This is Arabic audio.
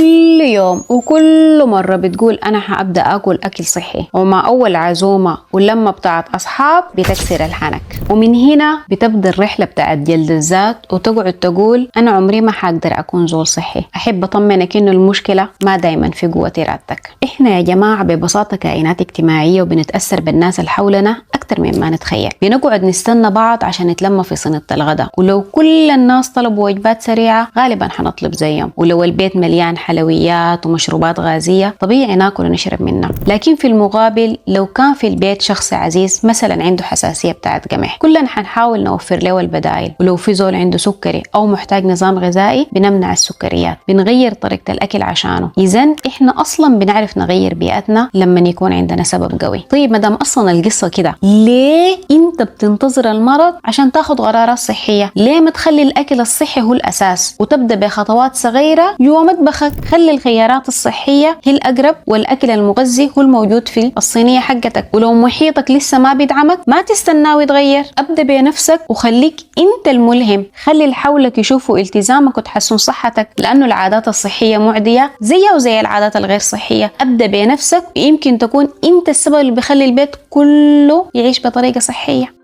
كل يوم وكل مرة بتقول أنا حأبدأ أكل أكل صحي، ومع أول عزومة واللمة بتاعت أصحاب بتكسر الحنك، ومن هنا بتبدأ الرحلة بتاعت جلد الذات، وتقعد تقول أنا عمري ما حقدر أكون زول صحي. أحب أطمنك إنه المشكلة ما دايما في قوة إرادتك. إحنا يا جماعة ببساطة كائنات اجتماعية وبنتأثر بالناس اللي حولنا أكتر مما نتخيل. بنقعد نستنى بعض عشان نتلم في صينية الغداء، ولو كل الناس طلبوا وجبات سريعة غالبا حنطلب زيهم، ولو البيت مليان حلويات ومشروبات غازية طبيعي ناكل ونشرب منها. لكن في المقابل لو كان في البيت شخص عزيز مثلا عنده حساسية بتاعت قمح، كلنا حنحاول نوفر له البدائل. ولو في زول عنده سكري أو محتاج نظام غذائي بنمنع السكريات، بنغير طريقة الأكل عشانه. إذن إحنا أصلا بنعرف نغير بيئتنا لما يكون عندنا سبب قوي. طيب مدام أصلا القصة كده، ليه أنت بتنتظر المرض عشان تاخد قرارات صحية؟ ليه ما تخلي الأكل الصحي هو الأساس وتبدأ بخطوات صغيرة جوا مطبخك؟ خلي الخيارات الصحية هي الأقرب، والأكل المغذي هو الموجود في الصينية حقتك. ولو محيطك لسه ما بيدعمك ما تستناه ويتغير، أبدأ بنفسك وخليك أنت الملهم. خلي اللي حولك يشوفوا التزامك وتحسن صحتك، لأنه العادات الصحية معدية زيها وزي العادات الغير صحية. أبدأ بنفسك ويمكن تكون أنت السبب اللي بيخلي البيت كله يعيش بطريقة صحية.